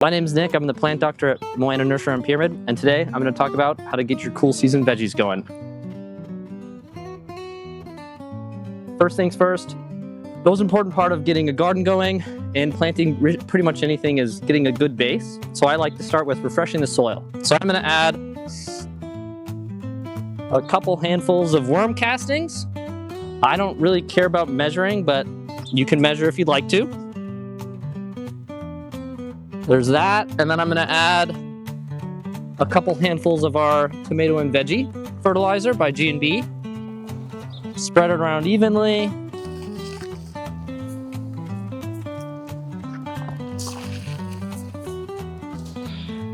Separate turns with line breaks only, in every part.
My name's Nick. I'm the plant doctor at Moana Nursery on Pyramid, and today I'm going to talk about how to get your cool season veggies going. First things first, the most important part of getting a garden going and planting pretty much anything is getting a good base. So I like to start with refreshing the soil. So I'm going to add a couple handfuls of worm castings. I don't really care about measuring, but you can measure if you'd like to. There's that, and then I'm going to add a couple handfuls of our tomato and veggie fertilizer by G&B. Spread it around evenly.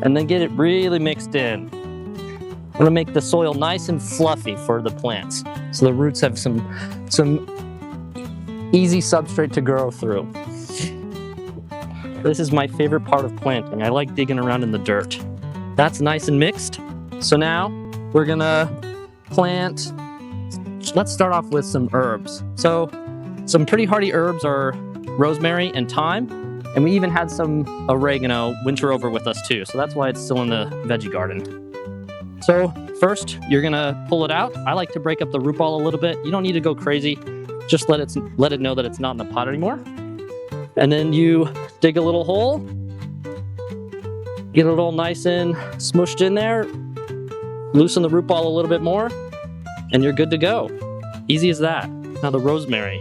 And then get it really mixed in. I'm going to make the soil nice and fluffy for the plants, so the roots have some easy substrate to grow through. This is my favorite part of planting. I like digging around in the dirt. That's nice and mixed. So now we're gonna plant, let's start off with some herbs. So some pretty hardy herbs are rosemary and thyme, and we even had some oregano winter over with us too. So that's why it's still in the veggie garden. So first, you're gonna pull it out. I like to break up the root ball a little bit. You don't need to go crazy. Just let it know that it's not in the pot anymore. And then you dig a little hole, get it all nice and smushed in there, loosen the root ball a little bit more, and you're good to go. Easy as that. Now the rosemary.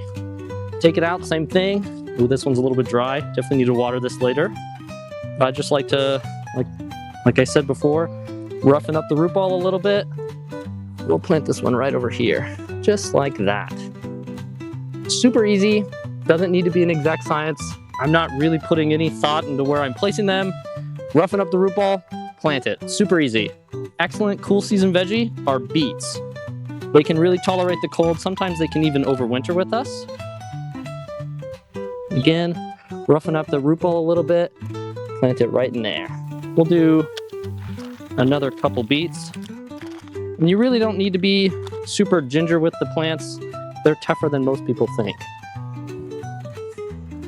Take it out, same thing. Ooh, this one's a little bit dry. Definitely need to water this later. But I just like to, like I said before, roughen up the root ball a little bit. We'll plant this one right over here, just like that. Super easy. Doesn't need to be an exact science. I'm not really putting any thought into where I'm placing them. Roughen up the root ball, plant it. Super easy. Excellent cool season veggie are beets. They can really tolerate the cold. Sometimes they can even overwinter with us. Again, roughen up the root ball a little bit, plant it right in there. We'll do another couple beets. And you really don't need to be super ginger with the plants. They're tougher than most people think.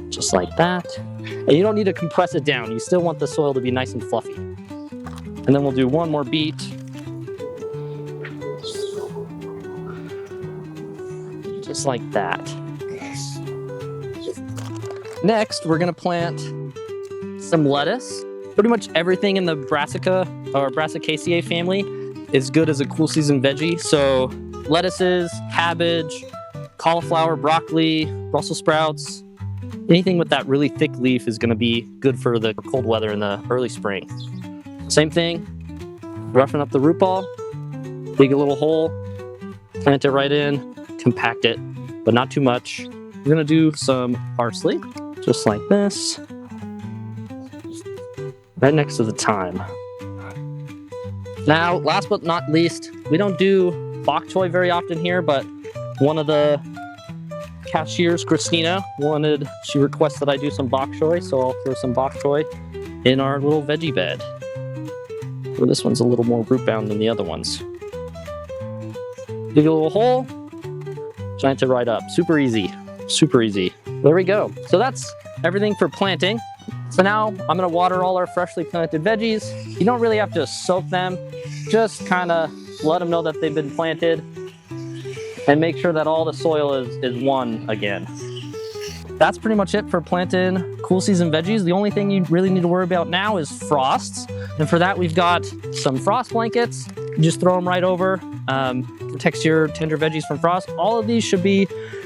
Just like that. And you don't need to compress it down. You still want the soil to be nice and fluffy. And then we'll do one more beet. Just like that. Next, we're gonna plant some lettuce. Pretty much everything in the Brassica or Brassicaceae family is good as a cool season veggie. So lettuces, cabbage, cauliflower, broccoli, Brussels sprouts, anything with that really thick leaf is going to be good for the cold weather in the early spring. Same thing, roughen up the root ball, dig a little hole, plant it right in, compact it, but not too much. We're going to do some parsley, just like this, right next to the thyme. Now, last but not least, we don't do bok choy very often here, but one of the cashiers, Christina, she requested that I do some bok choy, so I'll throw some bok choy in our little veggie bed. Well, this one's a little more root bound than the other ones. Dig a little hole, plant it right up. Super easy, super easy. There we go. So that's everything for planting. So now I'm gonna water all our freshly planted veggies. You don't really have to soak them, just kind of let them know that they've been planted and make sure that all the soil is one again. That's pretty much it for planting cool season veggies. The only thing you really need to worry about now is frosts. And for that, we've got some frost blankets. You just throw them right over, protects your tender veggies from frost. All of these should be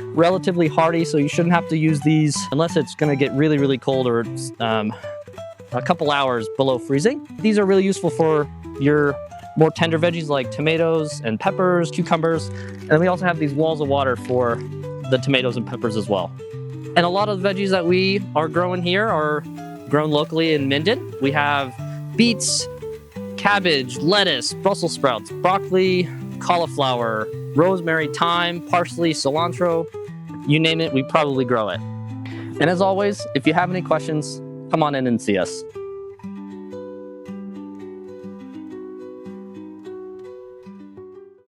relatively hardy, so you shouldn't have to use these unless it's gonna get really, really cold or a couple hours below freezing. These are really useful for your more tender veggies like tomatoes and peppers, cucumbers, and we also have these walls of water for the tomatoes and peppers as well. And a lot of the veggies that we are growing here are grown locally in Minden. We have beets, cabbage, lettuce, Brussels sprouts, broccoli, cauliflower, rosemary, thyme, parsley, cilantro, you name it, we probably grow it. And as always, if you have any questions, come on in and see us.